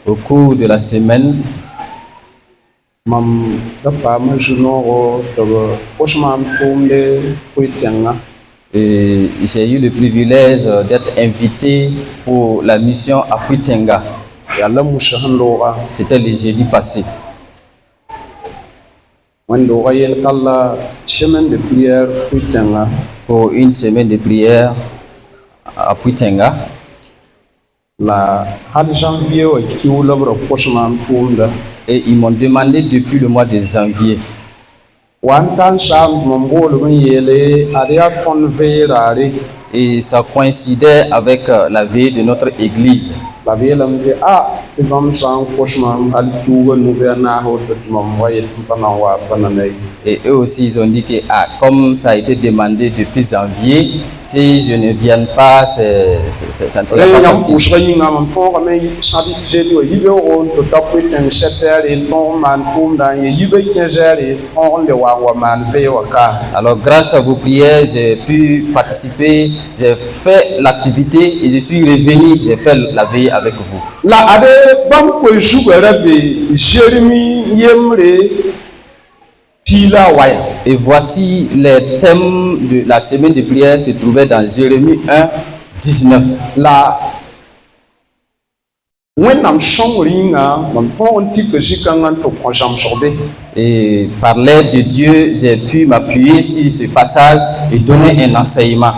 Au cours de la semaine, et j'ai eu le privilège d'être invité pour la mission à Puitenga. C'était le jeudi passé. Pour une semaine de prière à Puitenga. Et ils m'ont demandé depuis le mois de janvier. Et ça coïncidait avec la veille de notre église. Et eux aussi, ils ont dit que comme ça a été demandé depuis janvier, si je ne viens pas, ça ne sera pas facile. Alors grâce à vos prières, j'ai pu participer, j'ai fait l'activité et je suis revenu, j'ai fait la veille avec vous. Et voici les thèmes de la semaine de prière se trouvaient dans Jérémie 1, 19. Et par l'aide de Dieu, j'ai pu m'appuyer sur ce passage et donner un enseignement.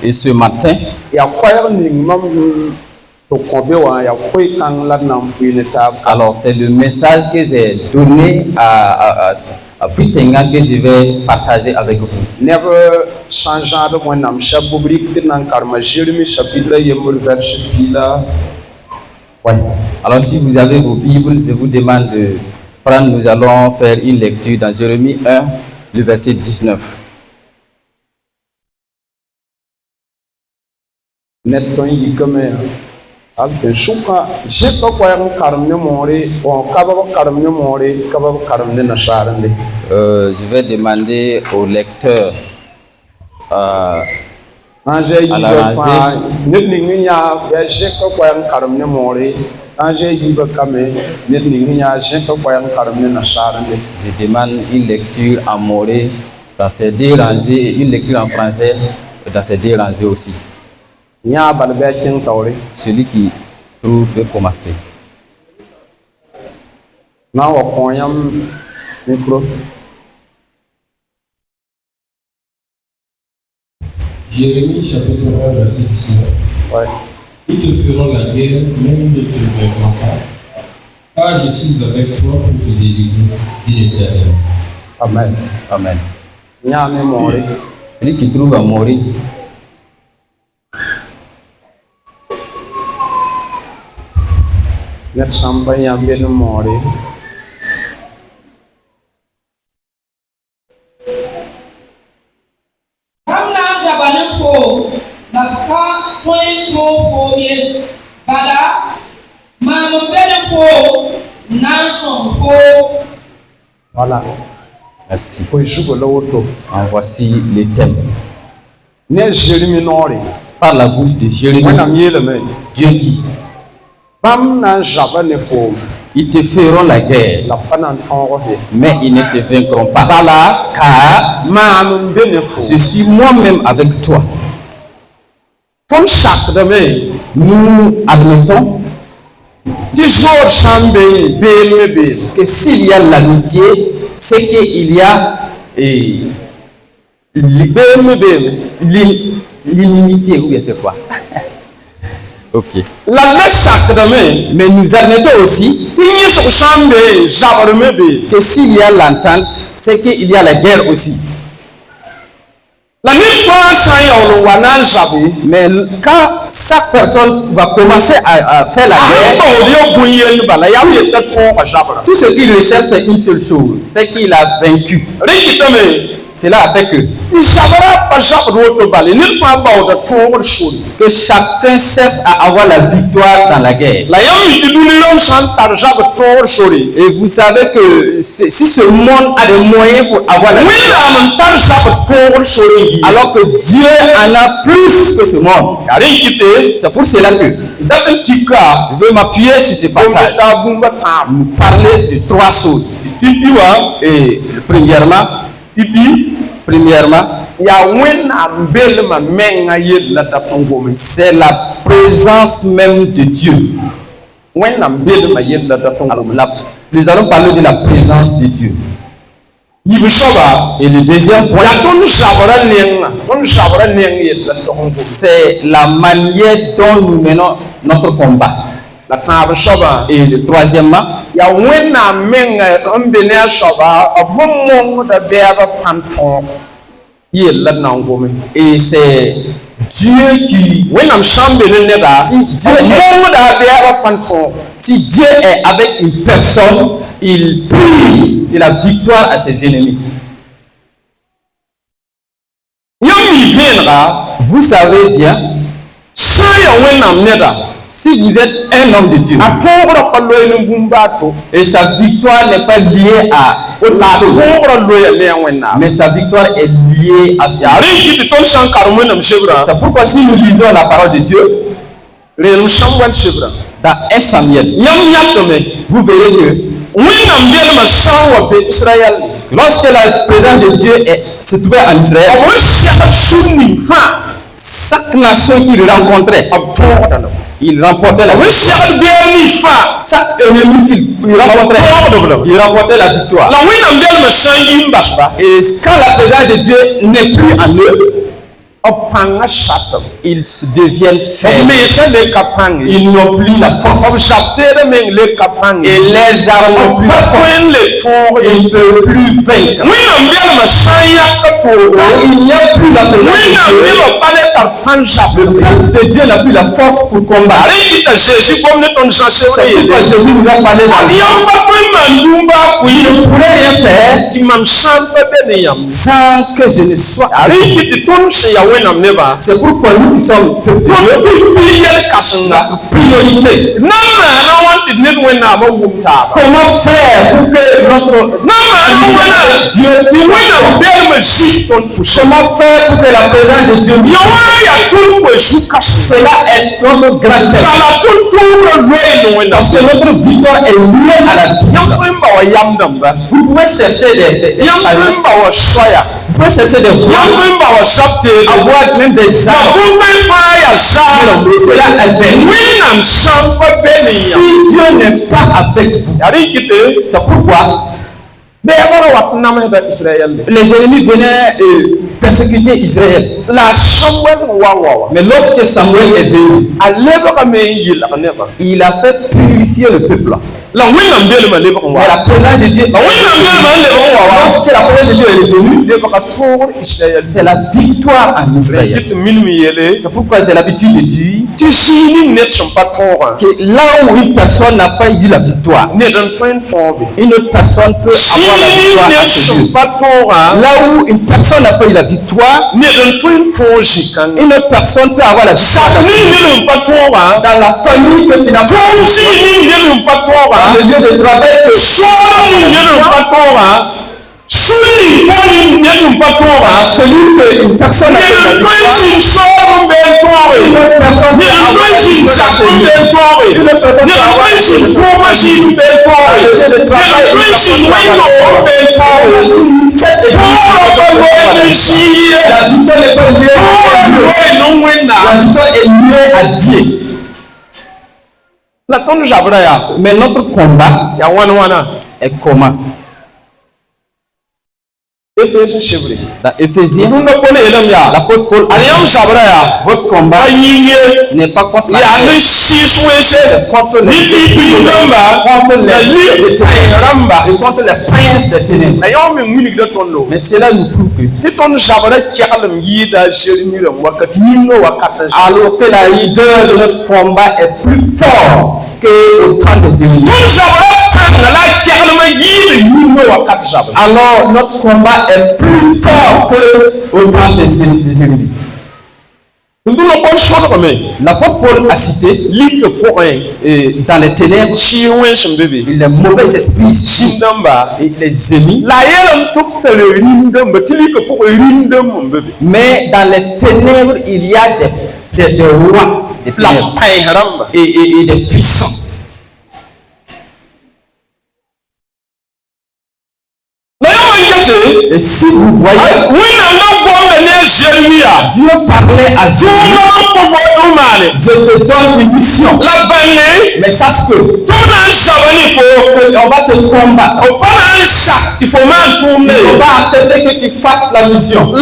Et ce matin, alors c'est le message que j'ai donné à Puitenga que je vais partager avec vous. Alors si vous avez vos Bibles, je vous demande de prendre, nous allons faire une lecture dans Jérémie 1, le verset 19. Je vais demander au lecteur à la je demande une lecture en moré dans ces deux rangées et une lecture en français dans ces deux rangées aussi. Celui qui trouve peut commencer. Jérémie chapitre 1 verset 19. Ils te feront la guerre, mais ils ne te vaincront pas, car je suis avec toi pour te délivrer, dit l'Éternel. Amen. Amen. Celui qui trouve à mourir. Voilà. Merci. En voici les thèmes. Par la bouche de Jérémie, Dieu dit: ils te feront la guerre, mais ils ne te vaincront pas. Car je suis moi-même avec toi. Nous admettons que s'il y a l'amitié, c'est qu'il y a l'inimitié. Ou bien c'est quoi? Ok. Mais nous admettons aussi que s'il y a l'entente, c'est qu'il y a la guerre aussi. Mais quand chaque personne va commencer à faire la guerre, tout ce qu'il recherche, c'est une seule chose, c'est qu'il a vaincu. cela a fait que chacun cherche à avoir la victoire dans la guerre. Et vous savez que si ce monde a des moyens pour avoir la victoire, alors que Dieu en a plus que ce monde. C'est pour cela que je veux m'appuyer sur ce passage. Nous parler de trois choses. Et premièrement, c'est la présence même de Dieu. Alors, nous allons parler de la présence de Dieu. Et le deuxième point, c'est la manière dont nous menons notre combat. Et le troisièmement, et c'est Dieu qui, si Dieu est avec une personne, il prie de la victoire à ses ennemis. Vous savez bien, si vous êtes un homme de Dieu et sa victoire n'est pas liée à autre chose, mais sa victoire est liée à ce. C'est pourquoi si nous lisons la parole de Dieu dans 1 Samuel, vous verrez que lorsque la présence de Dieu se trouvait en Israël, chaque nation qu'il rencontrait, il remportait la victoire. Chaque ennemi qu'il rencontrait, il remportait la victoire. Et quand la présence de Dieu n'est plus en eux, ils deviennent faibles. Ils n'ont plus la force. Et les armes n'ont plus la force. Ils ne peuvent plus vaincre. Il n'y a plus la présence de Dieu. Le peuple de Dieu n'a plus la force pour combattre. C'est pourquoi Jésus nous a parlé de il ne pourrait rien faire sans que je ne sois avec vous. C'est pourquoi nous qui sommes peuple de Dieu, la priorité. Comment faire pour que notre Dieu comment faire pour que la présence de Dieu cela est notre grand test. Parce que notre victoire est liée à la vie. Vous pouvez chercher des vous pouvez chercher des voies, avoir même des armes. Tout cela est vain. Si Dieu n'est pas avec vous, c'est pourquoi les ennemis venaient persécuter Israël. Mais lorsque Samuel est venu, il a fait purifier le peuple. Mais la présence de Dieu, lorsque la présence de Dieu est venue, c'est la victoire en Israël. C'est pourquoi j'ai l'habitude de dire que là où une personne n'a pas eu la victoire, une autre personne peut avoir la victoire à ses yeux. Là où une personne n'a pas eu la victoire, une autre personne peut avoir la victoire à ses yeux. Dans la famille que tu n'as pas, dans le lieu de travail que celui qu'une personne a fait la victoire, une autre personne peut avoir la victoire à ses yeux. Une autre personne peut avoir la victoire à ses yeux. Dans le lieu de travail, une personne peut avoir la victoire. Cette église, la victoire n'est pas liée à Dieu. La victoire est liée à Dieu. Mais notre combat est comment? Dans Éphésiens, l'apôtre Paul, votre combat n'est pas contre la chair, c'est contre les princes des ténèbres. Mais cela nous prouve que alors que la leader de notre combat est plus fort que au temps des ennemis. alors notre combat est plus fort que au temps des ennemis. L'apôtre Paul a cité dans les ténèbres, les mauvais esprits et les ennemis. Mais dans les ténèbres, il y a des rois, des ténèbres et des puissants. Et si vous voyez, Dieu parlait à Jérémie, je te donne une mission, mais sache que on va te combattre, on va accepter que tu fasses la mission,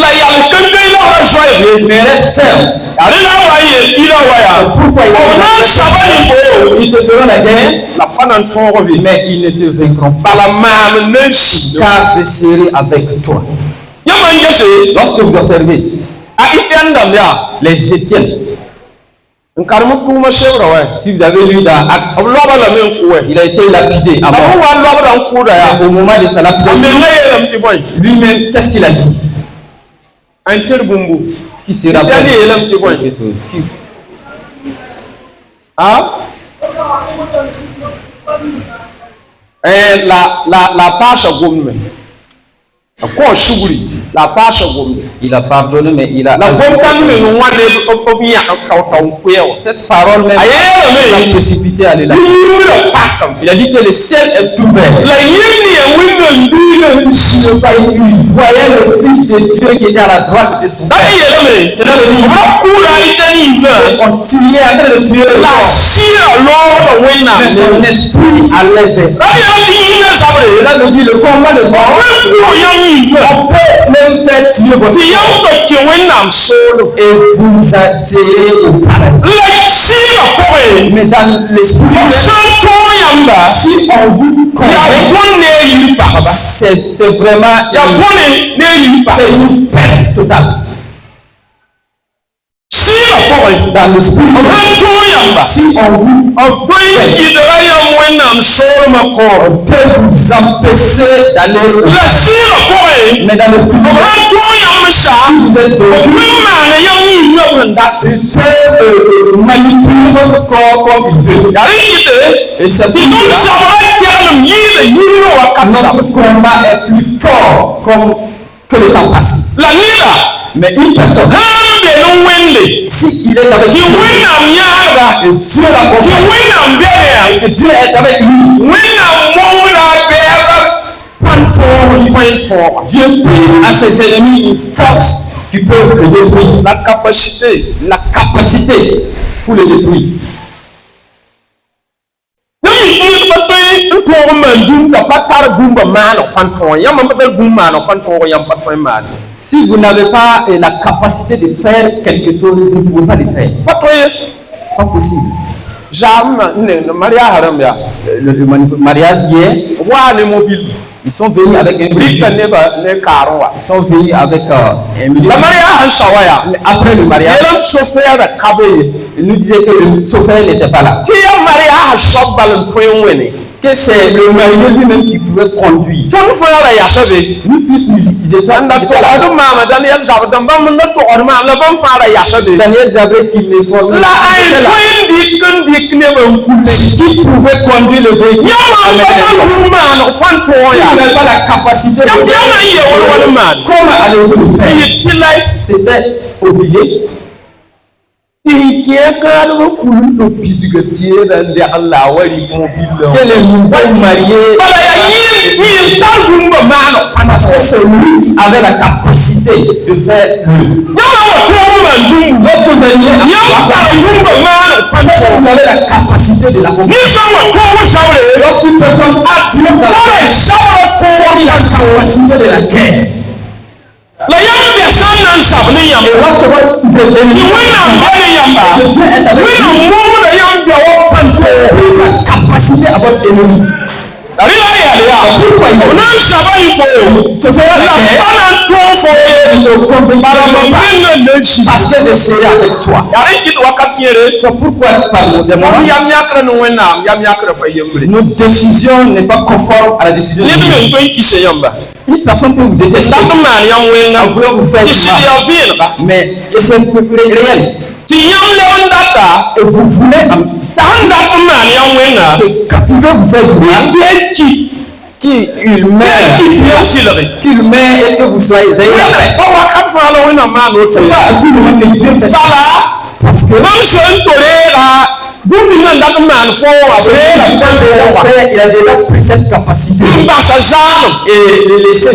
mais reste ferme. C'est pourquoi ils te feront la guerre, mais ils ne te vaincront pas, car je serai avec toi. Lorsque vous observez les Étienne, si vous avez lu dans Actes, il a été lapidé à mort. Au moment de sa lapidation, lui-même, qu'est-ce qu'il a dit? Qui sera quelque chose? La pâche à gomme. Il a pardonné, mais il a cette parole même il a précipité à l'élan. Il a dit que le ciel est ouvert. Il voyait le Fils de Dieu qui était à la droite de son Père. C'est là le livre. On tuait en train de tuer le mort. Mais son esprit allait vers. Là, le dit le combat de mort. On peut même faire tuer votre et vous attirer au paradis. Mais dans l'esprit, si on vous convainc, c'est vraiment une perte totale. Dans l'esprit, si on vous on peut vous empêcher d'aller mais dans l'esprit, vous êtes tu peux manipuler votre corps comme il veut. Et c'est notre combat est plus fort que le temps passé. Mais une personne, si il est avec Dieu, et Dieu l'accompagne, et Dieu est avec lui, Dieu donne à ses ennemis une force qui peut le détruire, la capacité pour le détruire. Si vous n'avez pas la capacité de faire quelque chose, vous ne pouvez pas le faire. C'est pas possible. Le mariage hier, ils sont venus avec un million. Ils sont venus avec un million. Après le mariage, il nous disait que le chauffeur n'était pas là. Que c'est le marié lui-même qui pouvait conduire. Nous tous, ils étaient là. Daniel Zabré qui me formait. Qui pouvait conduire le véhicule. Si vous n'avez pas la capacité de comment allez-vous le faire? C'était obligé. Que les nouveaux mariés avaient la capacité de faire lorsque vous avez la capacité de l'accomplir. Lorsqu'une personne a la capacité de la guerre. Et lorsque vous êtes la capacité à votre ennemi. Pourquoi il On a un sabbat, il faut. te fera la paix? Parce que je serai avec toi. C'est pourquoi par des moments, nos décisions n'est pas conforme à la décision de Dieu. Une personne peut vous détester en voulant vous faire mal, mais c'est réel. Et vous voulez quand il veut vous faire du mal, qu'il met et que vous soyez aïe. C'est pas à tout moment que Dieu fait ça. Parce que il a déjà pris cette capacité et le laisser.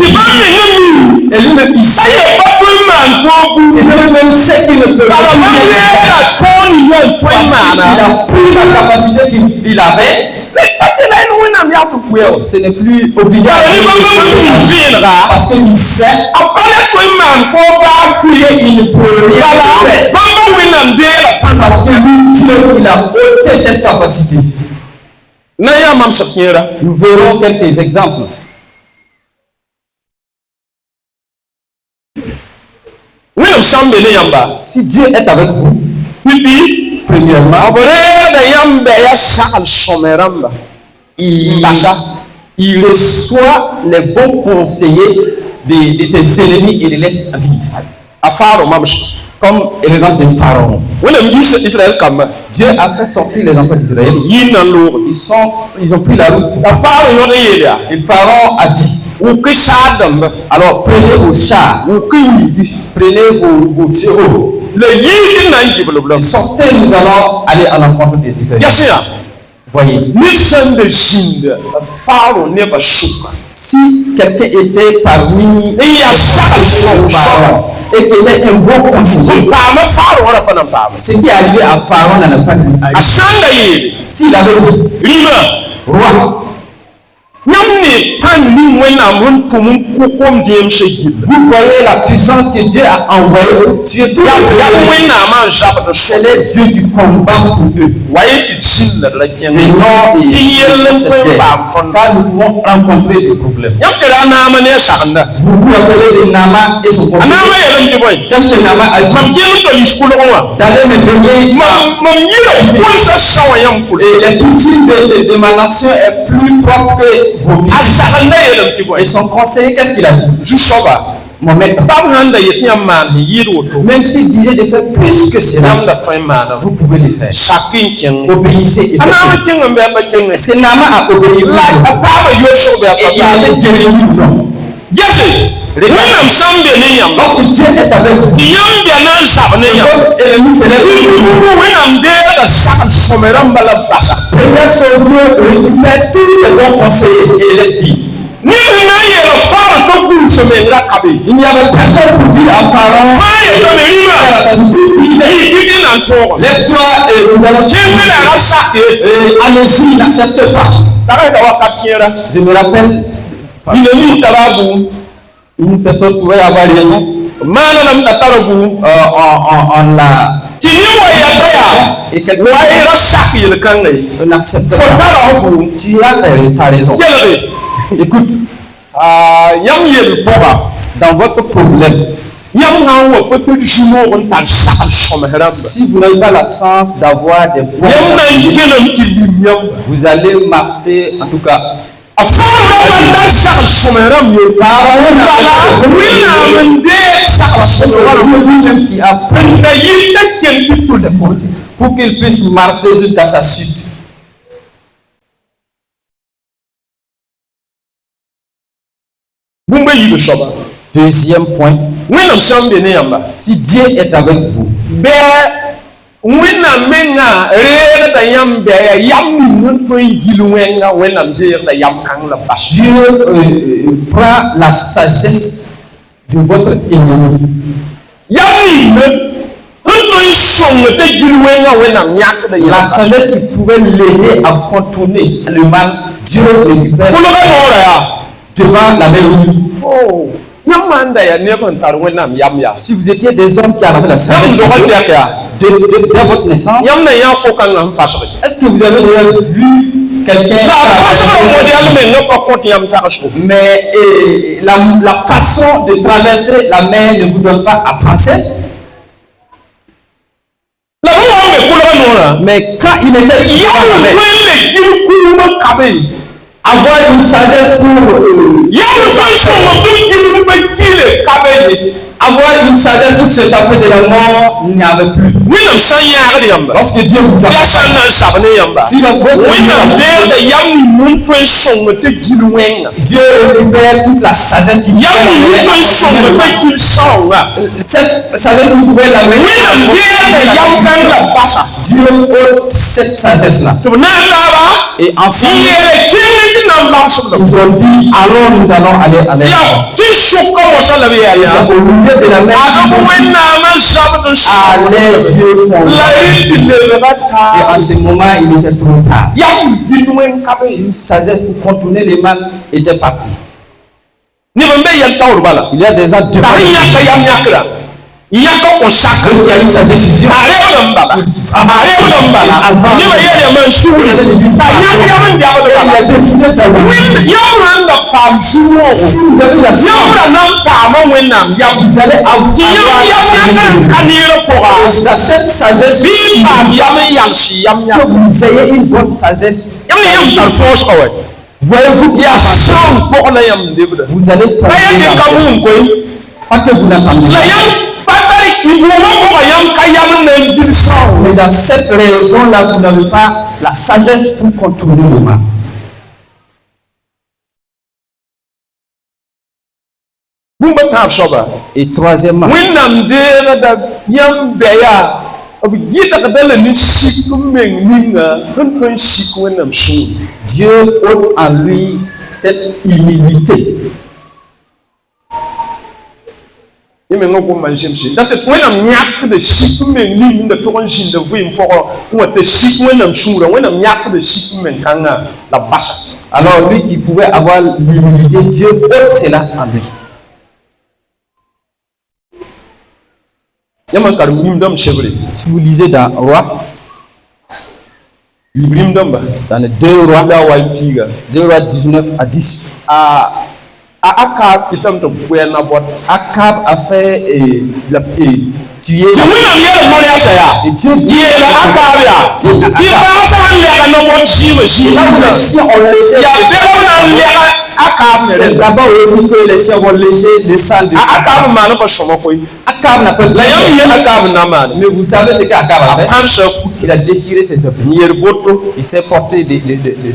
Et lui-même il sait. Et lui-même sait qu'il ne peut pas. Il a pris la capacité qu'il avait. Ce n'est plus obligatoire parce qu'il sait qu'il ne peut rien faire parce que lui, Dieu, il a ôté cette capacité. Nous verrons quelques exemples. Si Dieu est avec vous, premièrement, il reçoit les bons conseillers de tes ennemis et les laisse vide. Comme l'exemple de Pharaon. Dieu a fait sortir les enfants d'Israël. Ils ont pris la route. Et Pharaon a dit, alors prenez vos chars, prenez vos chevaux. Sortez, nous allons aller à l'encontre des Israéliens. Voyez, si quelqu'un était parmi Pharaon et qu'il était un bon conseiller, ce qui est arrivé à Pharaon n'a pas pu arriver. S'il avait dit, roi, vous voyez la puissance que Dieu a envoyée. Dieu c'est le Dieu du combat pour eux. Venons car nous pouvons rencontrer des problèmes. Vous vous rappelez de Naaman et son conseiller. Qu'est-ce que Naaman a dit? D'aller me baigner. Et les piscines de ma nation est plus propre que vos piscines. Et son conseiller, qu'est-ce qu'il a dit? Mon maître, même s'il disait de faire plus que cela, vous pouvez le faire. Obéissez et faites. Est-ce que Naaman a obéi? Et il avait guéri, non? Lorsque Dieu est avec vous, ennemi première chose, Dieu récupère tous les bons conseils et l'esprit. Il n'y avait personne pour dire à Pharaon, lève-toi et nous allons allez-y, n'accepte pas. Je me rappelle, une personne pouvait avoir raison. On l'a et quelqu'un n'accepte pas. Tu as raison. Écoute, dans votre problème, si vous n'avez pas la chance d'avoir des bons, vous allez marcher, en tout cas. Qui a pour qu'il puisse marcher jusqu'à sa chute. Deuxième point, si Dieu est avec vous, Dieu prend la sagesse de votre ennemi. La sagesse qui pouvait l'aider à contourner le mal, Dieu récupère devant la mer rouge. Si vous étiez des hommes qui avaient la sagesse de votre naissance, est-ce que vous avez déjà vu quelqu'un. Mais la façon de traverser la mer ne vous donne pas à penser. Mais quand il était avoir une sagesse pour avoir une sagesse pour s'échapper de la mort, il n'y avait plus. Lorsque Dieu vous a si Dieu récupère toute la sagesse qui cette sagesse vous pouvez la mettre. Dieu ôte cette sagesse là. Et enfin ils ont dit alors nous allons aller à l'est. C'est au milieu de la mer allait Dieu et en ce moment il était trop tard. Une sagesse pour contourner les mal était partie. Il y a des gens devant il y a eu sa décision avant il a décidé d'avoir si vous avez la vous allez avoir cette sagesse que vous ayez une bonne sagesse. Voyez-vous bien vous allez tomber pas que vous n'attendez pas. Mais dans cette raison-là, vous n'avez pas la sagesse pour contourner le mal. Et troisièmement, Dieu ôte en lui cette humilité. Quand il alors lui qui pouvait avoir l'humilité, Dieu ôte cela en lui. Si vous lisez dans Roi, dans les 2 Rois 19 à 10, Akab a fait tuer et Dieu dit c'est là-bas aussi que les siens vont lécher le sang de Akab. Akab n'a pas de mais vous savez ce qu'Akab a fait? Il a déchiré ses habits. Il s'est porté des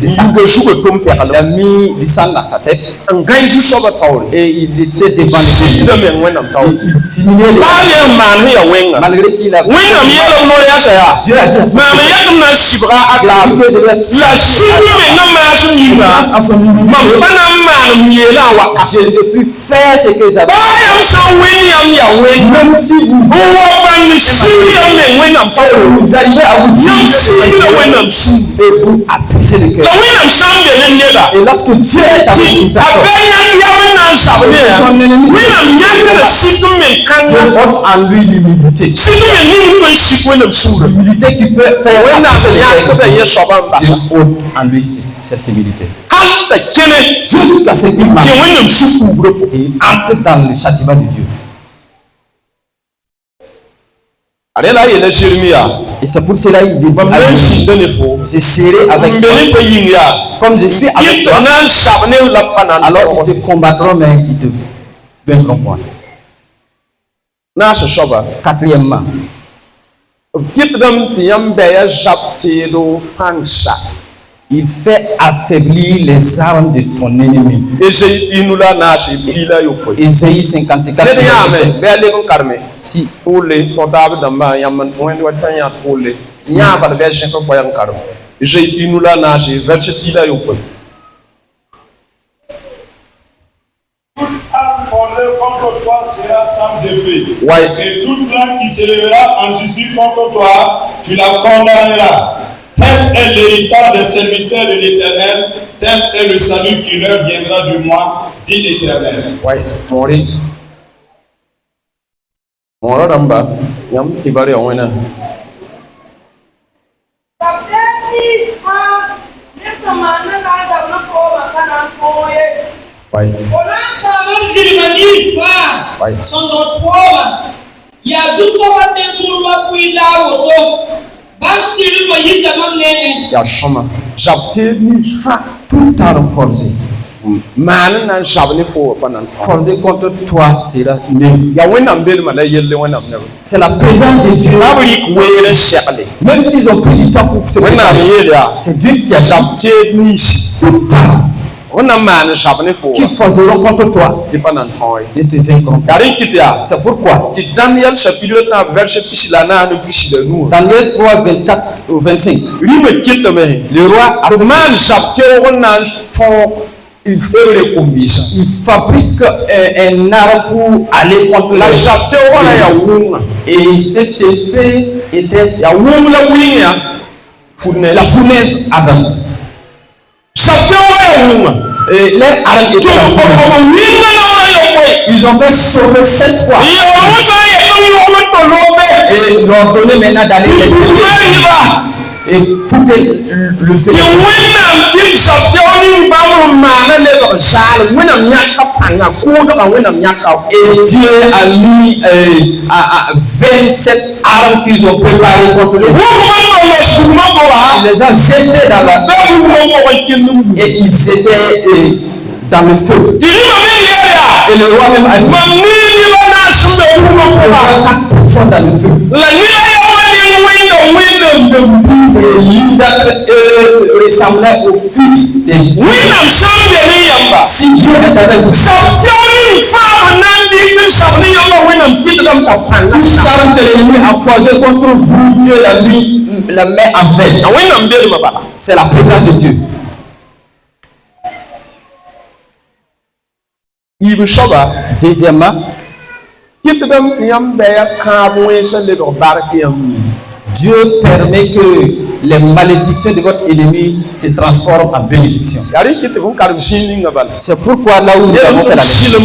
sacs. Il a mis du sang dans sa tête. Et il était devant il signait les malgré qu'il a Dieu a dit à son je ne peux plus faire ce que j'avais. Même si vous arrivez à vous et vous appréciez le cœur. Et lorsque Dieu est avec une personne, son ennemi, Dieu ôte en lui l'humilité. L'humilité qui peut faire Dieu ôte en lui cette humilité. Jusqu'à ce qu'il marche et entre dans le châtiment de Dieu. Et c'est pour cela qu'il dit je serai avec toi. Comme je suis avec toi, alors ils te combattront, mais ils te vaincront point. Quatrièmement, il fait affaiblir les armes de ton ennemi. Ésaïe 54. Si. Contre toi sera sans effet. Et toute langue qui se lèvera en justice contre toi, tu la condamneras. Tel est l'héritage des serviteurs de l'Éternel, tel est le salut qui leur viendra de moi, dit l'Éternel. Tout arme forgé. Forgé contre toi sera nul. C'est la présence de Dieu. Même s'ils ont pris du temps pour se préparer, c'est Dieu qui a tout qu'ils forgeront contre toi. Ils te vaincront. C'est pourquoi Daniel 3, 24 au 25. Le roi il fabrique un arme pour aller contre la et cette épée était la fournaise ardente. Et les armes étaient la fournaise. Ils ont fait sauver 7 fois. Et leur donner maintenant d'aller et pour que le fait et Dieu a mis à 27 armes qu'ils ont préparées contre les il les a jetés dans la et ils étaient dans le feu. Et le roi même a dit 4 personnes dans le feu. Ressemblait au fils de Dieu. Si Dieu est avec vous, charme de l'ennemi a forgé contre vous, Dieu la met en veille. C'est la présence de Dieu. Deuxièmement, Dieu permet que les malédictions de votre ennemi se transforment en bénédiction. C'est pourquoi là où nous avons fait la mission,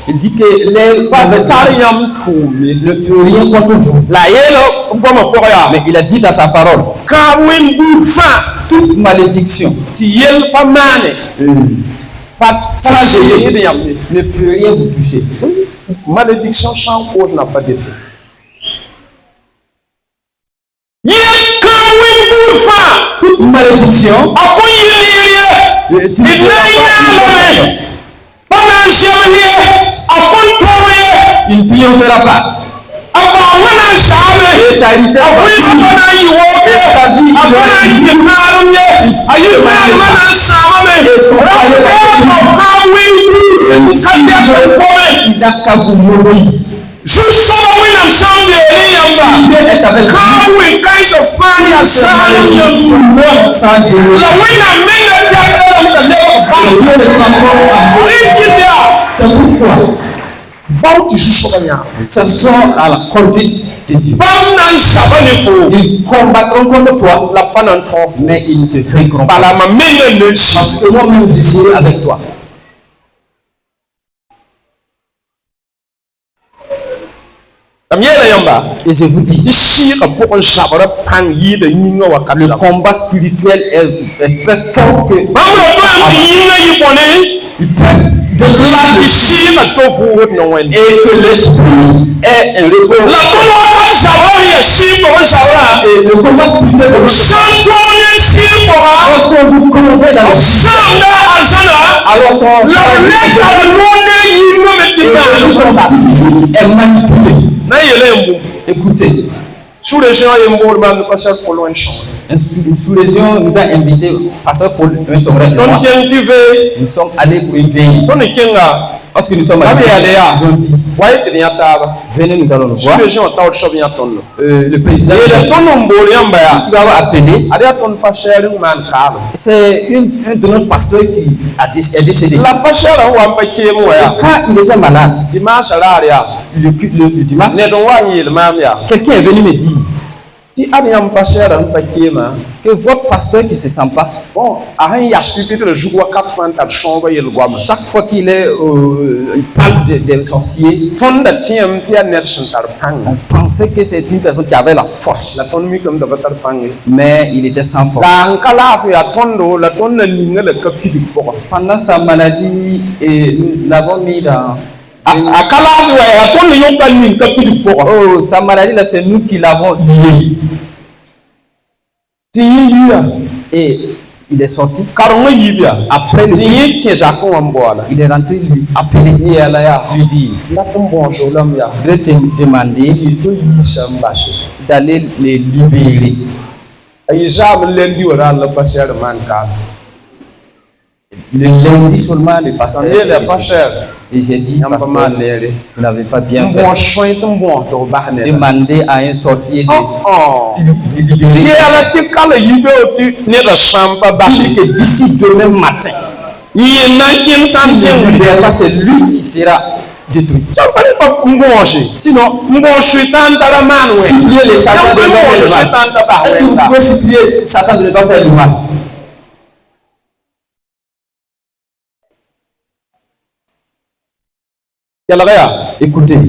il dit que les adversaires ne peuvent rien contre vous. Mais il a dit dans sa parole, toute malédiction ne peut rien vous toucher. Malédiction sans cause n'a pas d'effet. Toute malédiction il ne triomphera pas. Et ça lui sert il n'a qu'à vous mourir. Ce sont à la conduite de Dieu. Ils combattront contre toi, mais ils ne te vaincront pas. Parce que moi-même je serai avec toi. Et je vous dis, le combat spirituel est très fort que et que l'esprit est un repos. Et le combat spirituel lorsqu'on vous combat dans alors qu'on est manipulé. Écoutez, une sous-région nous a invités, pasteur Paul, nous sommes allés pour une veille. Parce que nous sommes allés, ils ont dit, venez, nous allons le voir. Le président va appeler. C'est un de nos pasteurs qui est décédé. Quand il était malade, le dimanche, quelqu'un est venu me dire, que votre pasteur qui ne se sent pas, bon chaque fois qu'il est, il parle des sorciers, on pensait que c'est une personne qui avait la force, mais il était sans force. Pendant sa maladie, et nous l'avons mis dans... Oh, sa maladie là, c'est nous qui l'avons lié. Et il est sorti. Après le il est rentré lui appeler et lui dire, je vais te demander d'aller les libérer. Le lundi seulement, le pasteur et j'ai dit, pasteur, vous n'avez pas bien fait. Demandez à un sorcier de libérer. Que d'ici demain matin, c'est lui qui sera détruit. Sinon, supplier les Satan de ne pas faire le mal. Est-ce que vous pouvez supplier Satan de ne pas faire le mal? Écoutez,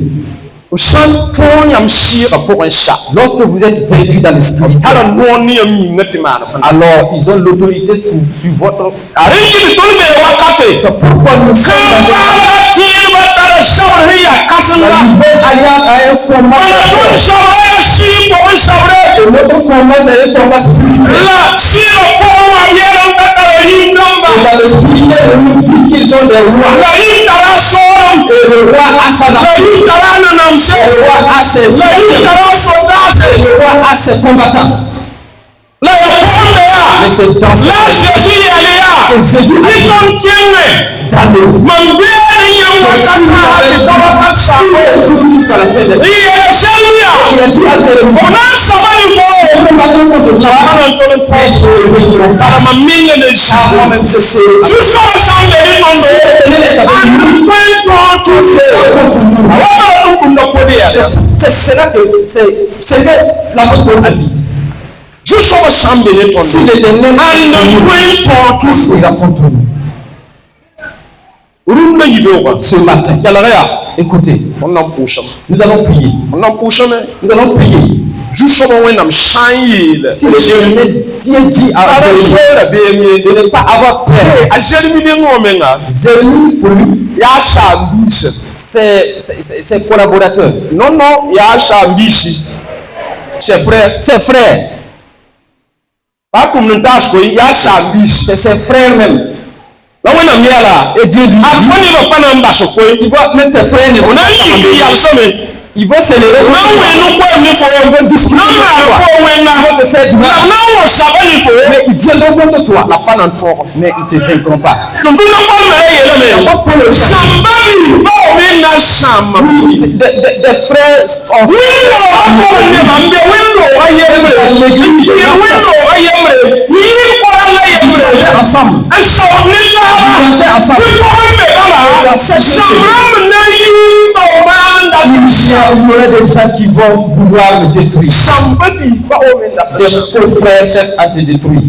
lorsque vous êtes vaincu dans l'esprit, alors ils ont l'autorité sur votre... C'est pourquoi nous sommes dans alliance à un combat. Notre combat, c'est un combat spirituel. Dans le spirituel, on nous dit qu'ils sont des rois. Et le roi a sa nation. Le roi a ses soldats. Et le roi a ses combattants. Mais c'est dans ce que Jésus a dit dans le jusqu'à la fin des temps. Il a dit à ses c'est là que c'est que l'apôtre a dit. Si l'Éternel tous ira contre nous. Ce matin, écoutez, nous allons prier. Nous allons prier. Si l'Éternel dit à Jérémie de ne pas avoir peur, Jérémie pour lui, ses collaborateurs, ses frères, c'est ses frères même. Et Dieu lui dit, tu vois, même tes frères ils vont s'élever, ils vont discuter, ils vont te faire du mal, mais ils viendront contre toi, mais ils ne te vaincront pas. Des frères ensemble. Il y aurait des gens qui vont vouloir me détruire. Des faux frères cherchent à te détruire.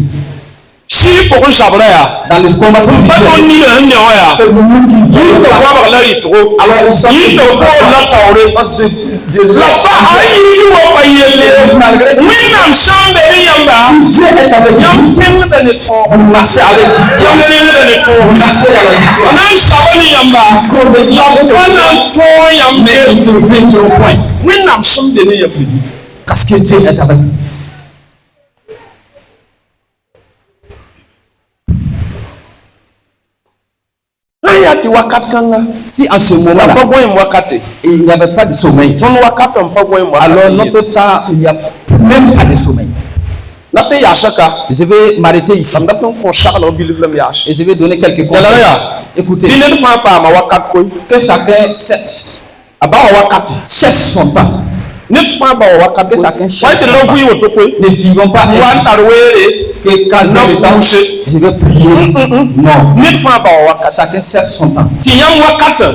Dans le combat spirituel, alors ils sont de malgré Dieu est avec nous, vous marchez avec Dieu, vous marchez dans la victoire, mais ils ne vaincront point. Parce que Dieu est avec vous. Si en ce moment il n'y avait pas de sommeil, alors notre temps il n'y a même pas de sommeil. Je vais m'arrêter ici et je vais donner quelques conseils. Écoutez, que chacun cherche son temps. Que chacun cherche son temps. Ne vivons pas ainsi. que caser le temps, je vais prier. Non. Chacun cherche son temps.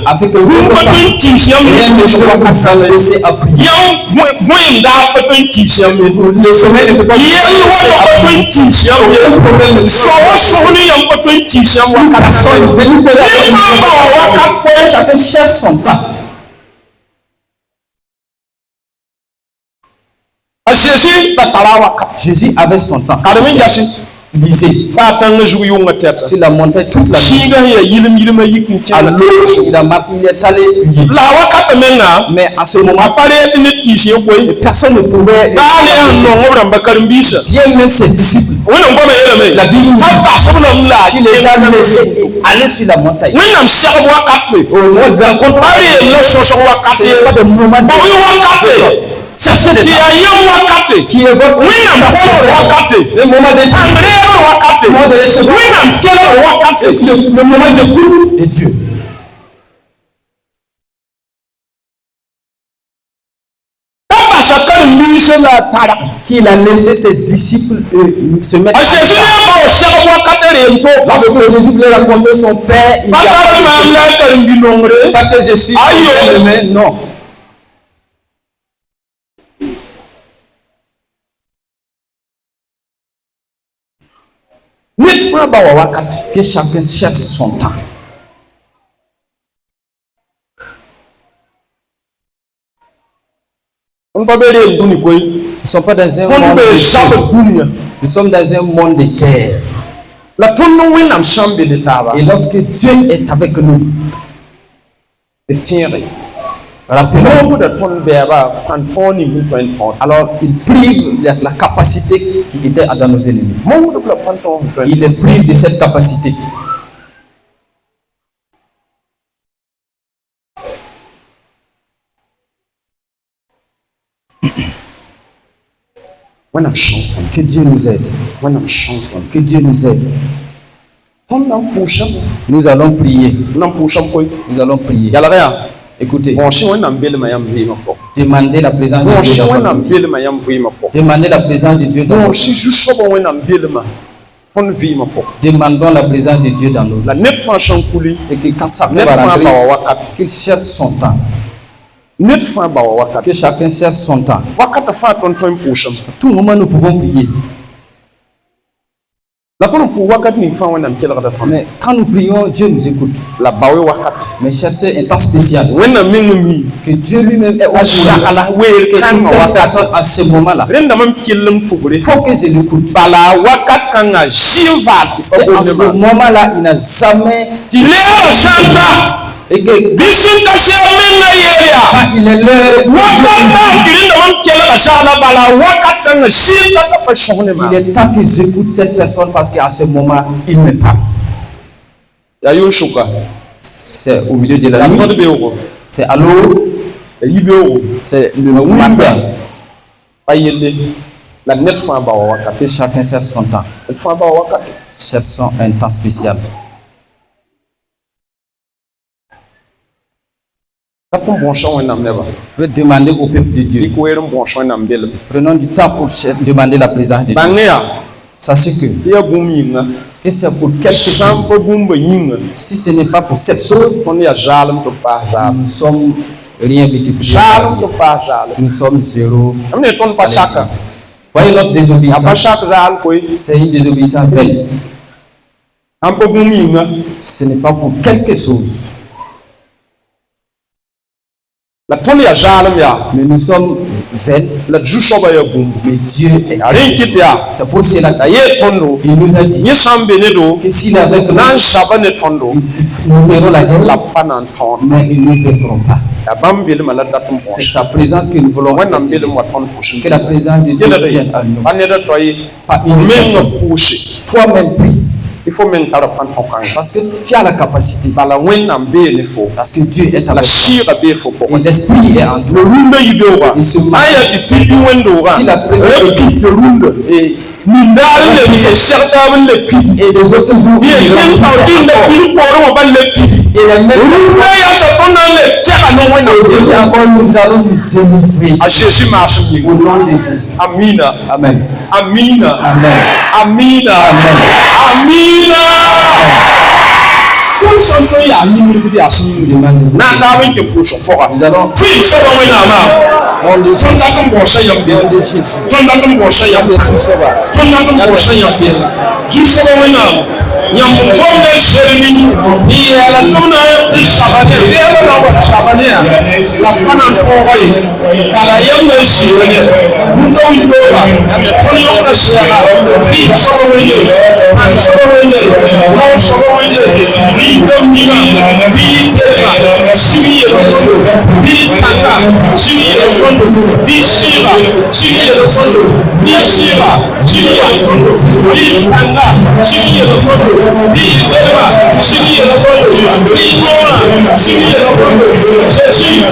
Avec le rien ne doit vous s'enlacer à prier. Le sommeil ne peut pas vous s'enlacer à prier. Aucun problème ne peut chacun cherche son temps. Jésus avait son temps. Lisez. Sur la montagne toute la nuit. Alors, il a marché, il est allé prier. Mais à ce moment, personne ne pouvait. Bien même ses disciples. La Bible dit qu'il les a laissés aller sur la montagne. Au moment de rencontre, ce n'est pas de moment de cherchez des qui est votre le moment de le moment de coupe de Dieu. Qu'il a laissé ses disciples se mettre. Lorsque Jésus voulait raconter son père, il a pas que je suis non. Que chacun cherche son temps. Nous ne sommes pas dans un monde de guerre. Nous sommes dans un monde de guerre. Et lorsque Dieu est avec nous, rappelons, alors il prive la capacité qui était dans nos ennemis. Il les prive de cette capacité. Que Dieu nous aide. Que Dieu nous aide. Nous allons prier. Nous allons prier. Écoutez, demandez la présence de Dieu dans votre vie. Demandez la présence de Dieu dans votre vie. Demandons la présence de Dieu dans nos vies. Et que quand ça va rentrer, qu'il cherche son temps. Que chacun cherche son temps. À tout moment, nous pouvons prier. Mais quand nous prions, Dieu nous écoute. Mais cherchez un temps spécial. Que Dieu lui-même est au courant. Que personne à ce moment-là. Il faut que je l'écoute. Parce qu'à ce moment-là, il n'a jamais. Et que il est l'heure. Il est temps que j'écoute cette personne parce qu'à ce moment, il me parle. C'est au milieu de la nuit. C'est à l'eau. C'est le matin. Que chacun cherche son temps. Cherchons un temps spécial. Je veux demander au peuple de Dieu. Prenons du temps pour demander la présence de Dieu. Sachez que c'est pour quelque chose. Si ce n'est pas pour cette chose, nous sommes rien multiplié. Nous sommes zéro. Voyez notre désobéissance. C'est une désobéissance vaine. Ce n'est pas pour quelque chose. Mais nous sommes zen. Mais Dieu est Christ. C'est pour cela qu'il nous a dit que s'il est avec nous, nous verrons la guerre, mais ils ne nous verront pas. C'est sa présence que nous voulons. Que la présence de Dieu vienne à nous. Pas une personne. Toi-même prie. Il faut même parce que tu as la capacité. Parce que Dieu est avec toi. Et l'esprit est en toi. Et ce matin, si la prière est glisse, et des autres jours, et les mêmes nous allons nous délivrer au nom de Jésus. Amina. Amen. Amina. Amen. Amina. Amen. Amina. Comme ça, nous y a mis le coup de la chine de man. N'a que pour ce fort. Nous allons Fille, ça va venir à ma. on les Son d'accord pour ça, il y a bien de Jésus. ton d'accord pour ça, il y a bien. Ton d'accord pour ça, il y a bien. Juste ça va venir. Il y a mon bon de chérie. Il y a la tonne de chabanais. Il y a la tonne de chabanais. La panne en forêt. Par la yam de chirurgie. Nous avons une loi. On y a de chira. Fille, ça va venir. Femme, ça va venir. Non, ça va venir. Vie de Mima. Vie de Mima. Chimie et le fond. Vie Tata. Chimie et le fond. Vie Shira. Chimie et le fond. Vie Shira. Chimie et le fond. Vie Tata. Chimie et le fond. Vie Deva. Chimie et le fond. Vie Mora. Chimie et le fond. Jésus.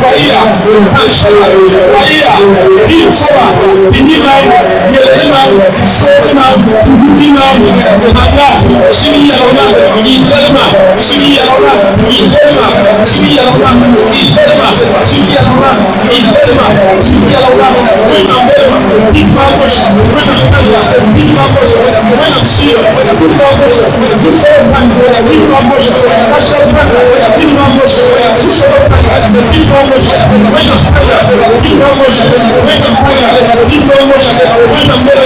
Waya. Anshala. Waya. Vie Soba. Binima. Yelima. Sorima. Binima. Manga. Chimie et le fond. Ilema. Chimie et le fond. Ilema. Chimie et le fond. Ilema. Chimie et le fond. Ilema. Chimie et le fond. Wenambema. Ibambos. Wenambema. Ibambos. Wenamshia. Ibambos. Kusopan. Ibambos. Asopan. Ibambos. Kusopan. Ibambos. Wenambema. Ibambos. Wenambema. Ibambos. Wenambema.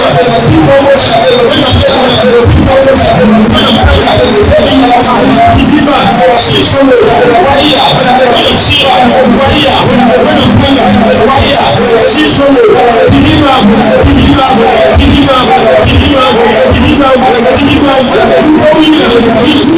Ibambos. Wenambema. Ibambos. Wenambema. Ibiba. Sisolo. Waya. Wenamshia. Waya. Wenambema. Waya. Sisolo. Ibiba. Ibiba. Ibiba. Ibiba. Ibiba. Ibiba.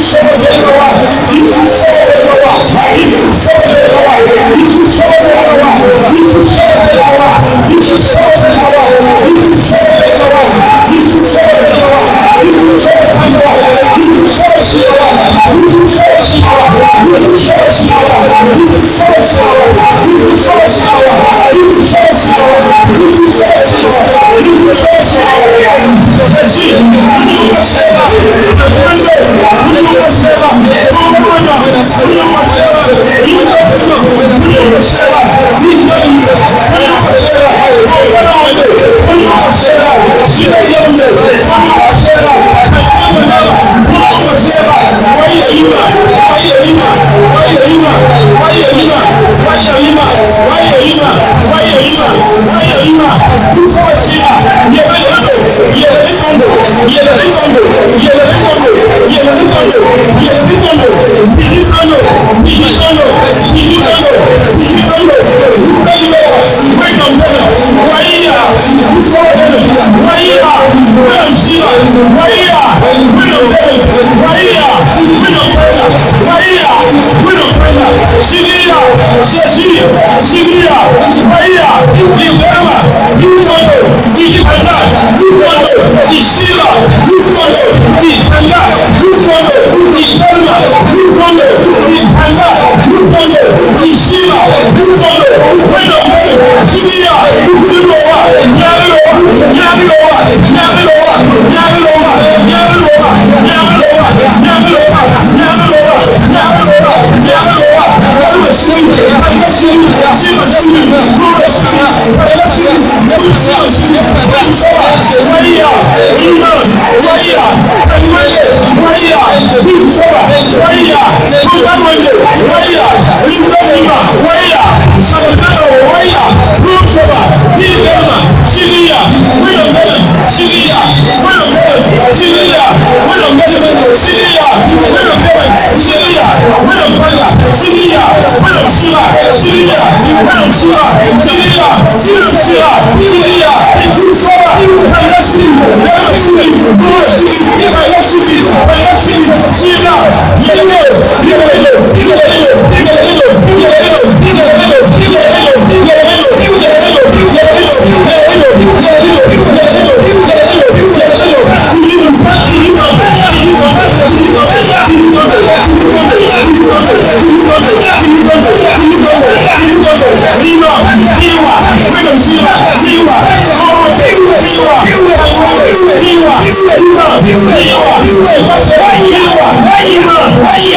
Yes,